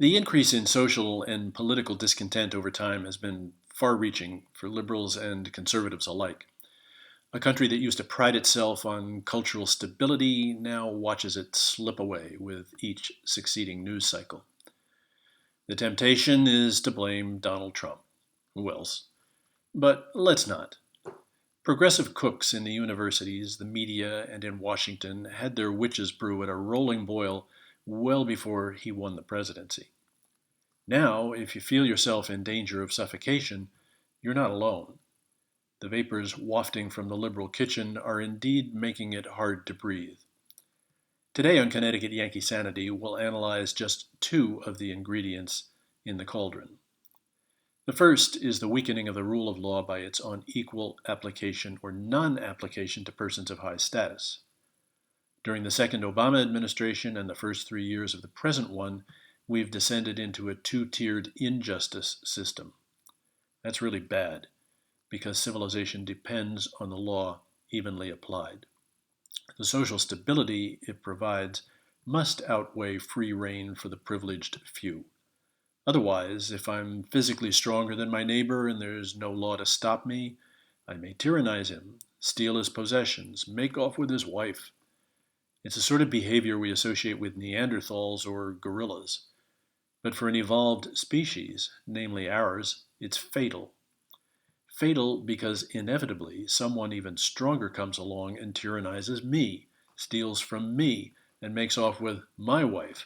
The increase in social and political discontent over time has been far reaching for liberals and conservatives alike. A country that used to pride itself on cultural stability now watches it slip away with each succeeding news cycle. The temptation is to blame Donald Trump. Who else? But let's not. Progressive cooks in the universities, the media, and in Washington had their witches brew at a rolling boil well before he won the presidency. Now, if you feel yourself in danger of suffocation, you're not alone. The vapors wafting from the liberal kitchen are indeed making it hard to breathe. Today on Connecticut Yankee Sanity, we'll analyze just two of the ingredients in the cauldron. The first is the weakening of the rule of law by its unequal application or non-application to persons of high status. During the second Obama administration and the first 3 years of the present one, we've descended into a two-tiered injustice system. That's really bad, because civilization depends on the law evenly applied. The social stability it provides must outweigh free rein for the privileged few. Otherwise, if I'm physically stronger than my neighbor and there's no law to stop me, I may tyrannize him, steal his possessions, make off with his wife. It's a sort of behavior we associate with Neanderthals or gorillas. But for an evolved species, namely ours, it's fatal. Fatal because inevitably someone even stronger comes along and tyrannizes me, steals from me, and makes off with my wife,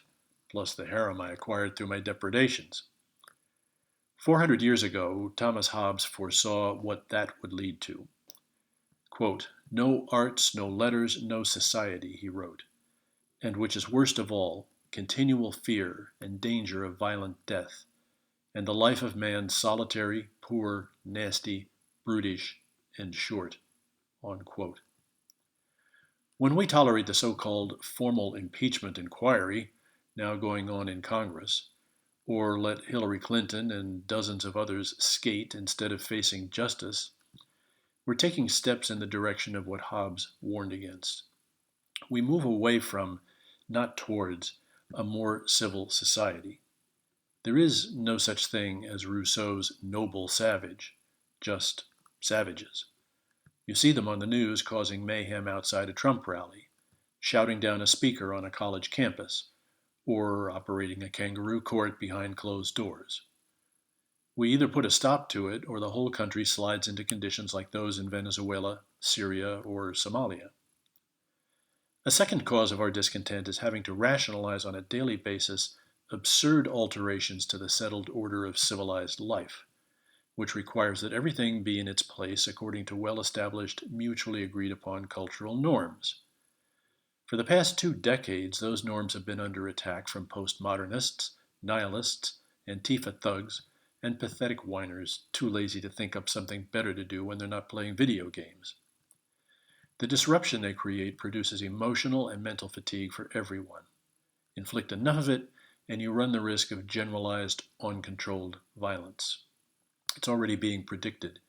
plus the harem I acquired through my depredations. 400 years ago, Thomas Hobbes foresaw what that would lead to. Quote, "No arts, no letters, no society," he wrote, "and which is worst of all, continual fear and danger of violent death, and the life of man solitary, poor, nasty, brutish, and short." Unquote. When we tolerate the so-called formal impeachment inquiry, now going on in Congress, or let Hillary Clinton and dozens of others skate instead of facing justice, we're taking steps in the direction of what Hobbes warned against. We move away from, not towards, a more civil society. There is no such thing as Rousseau's noble savage, just savages. You see them on the news causing mayhem outside a Trump rally, shouting down a speaker on a college campus, or operating a kangaroo court behind closed doors. We either put a stop to it or the whole country slides into conditions like those in Venezuela, Syria, or Somalia. A second cause of our discontent is having to rationalize on a daily basis absurd alterations to the settled order of civilized life, which requires that everything be in its place according to well-established, mutually agreed upon cultural norms. For the past 2 decades, those norms have been under attack from postmodernists, nihilists, Antifa thugs, and pathetic whiners too lazy to think up something better to do when they're not playing video games. The disruption they create produces emotional and mental fatigue for everyone. Inflict enough of it, and you run the risk of generalized, uncontrolled violence. It's already being predicted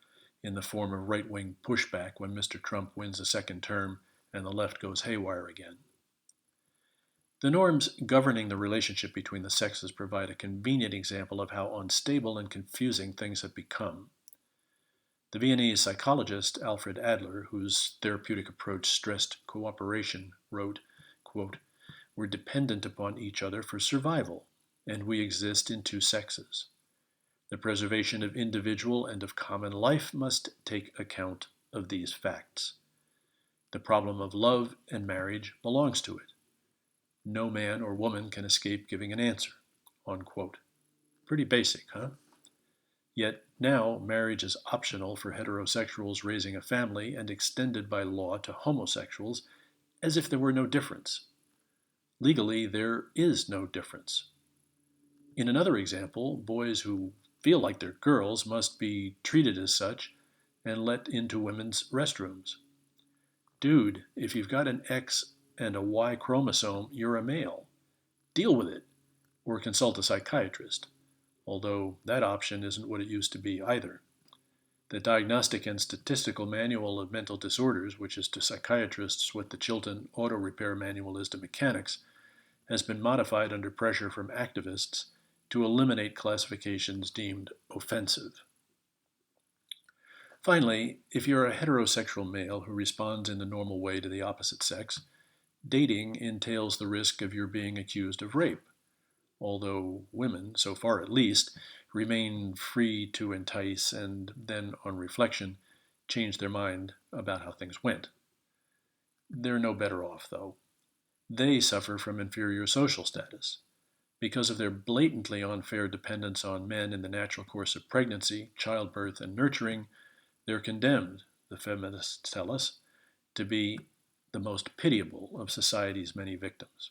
in the form of right-wing pushback when Mr. Trump wins a second term and the left goes haywire again. The norms governing the relationship between the sexes provide a convenient example of how unstable and confusing things have become. The Viennese psychologist Alfred Adler, whose therapeutic approach stressed cooperation, wrote, quote, "We're dependent upon each other for survival, and we exist in two sexes. The preservation of individual and of common life must take account of these facts. The problem of love and marriage belongs to it. No man or woman can escape giving an answer." Unquote. Pretty basic, huh? Yet now marriage is optional for heterosexuals raising a family and extended by law to homosexuals as if there were no difference. Legally, there is no difference. In another example, boys who feel like they're girls must be treated as such and let into women's restrooms. Dude, if you've got an X and a Y chromosome, you're a male. Deal with it, or consult a psychiatrist, although that option isn't what it used to be either. The Diagnostic and Statistical Manual of Mental Disorders, which is to psychiatrists what the Chilton Auto Repair Manual is to mechanics, has been modified under pressure from activists to eliminate classifications deemed offensive. Finally, if you're a heterosexual male who responds in the normal way to the opposite sex, dating entails the risk of your being accused of rape, although women, so far at least, remain free to entice and then, on reflection, change their mind about how things went. They're no better off, though. They suffer from inferior social status. Because of their blatantly unfair dependence on men in the natural course of pregnancy, childbirth, and nurturing, they're condemned, the feminists tell us, to be the most pitiable of society's many victims.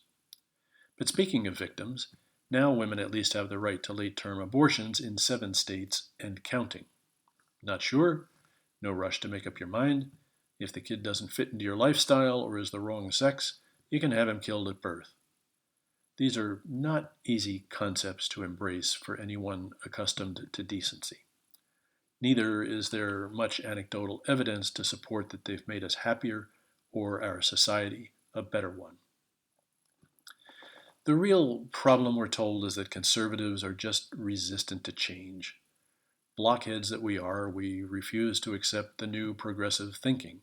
But speaking of victims, now women at least have the right to late-term abortions in 7 states and counting. Not sure? No rush to make up your mind. If the kid doesn't fit into your lifestyle or is the wrong sex, you can have him killed at birth. These are not easy concepts to embrace for anyone accustomed to decency. Neither is there much anecdotal evidence to support that they've made us happier or our society a better one. The real problem, we're told, is that conservatives are just resistant to change. Blockheads that we are, we refuse to accept the new progressive thinking.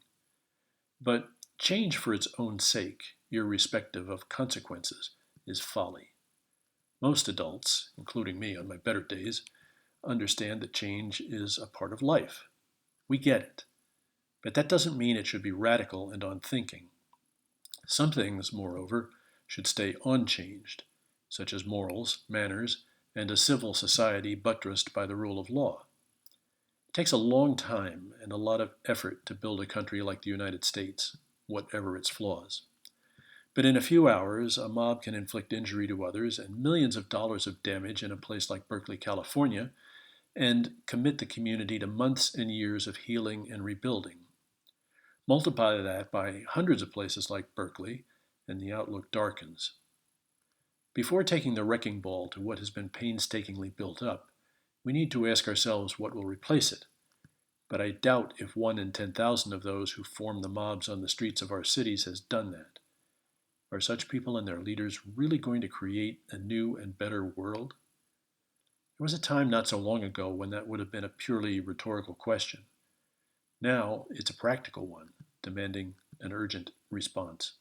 But change for its own sake, irrespective of consequences, is folly. Most adults, including me on my better days, understand that change is a part of life. We get it. But that doesn't mean it should be radical and unthinking. Some things, moreover, should stay unchanged, such as morals, manners, and a civil society buttressed by the rule of law. It takes a long time and a lot of effort to build a country like the United States, whatever its flaws. But in a few hours, a mob can inflict injury to others and millions of dollars of damage in a place like Berkeley, California, and commit the community to months and years of healing and rebuilding. Multiply that by hundreds of places like Berkeley, and the outlook darkens. Before taking the wrecking ball to what has been painstakingly built up, we need to ask ourselves what will replace it. But I doubt if 1 in 10,000 of those who form the mobs on the streets of our cities has done that. Are such people and their leaders really going to create a new and better world? There was a time not so long ago when that would have been a purely rhetorical question. Now it's a practical one, demanding an urgent response.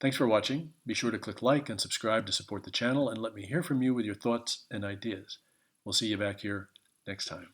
Thanks for watching. Be sure to click like and subscribe to support the channel and let me hear from you with your thoughts and ideas. We'll see you back here next time.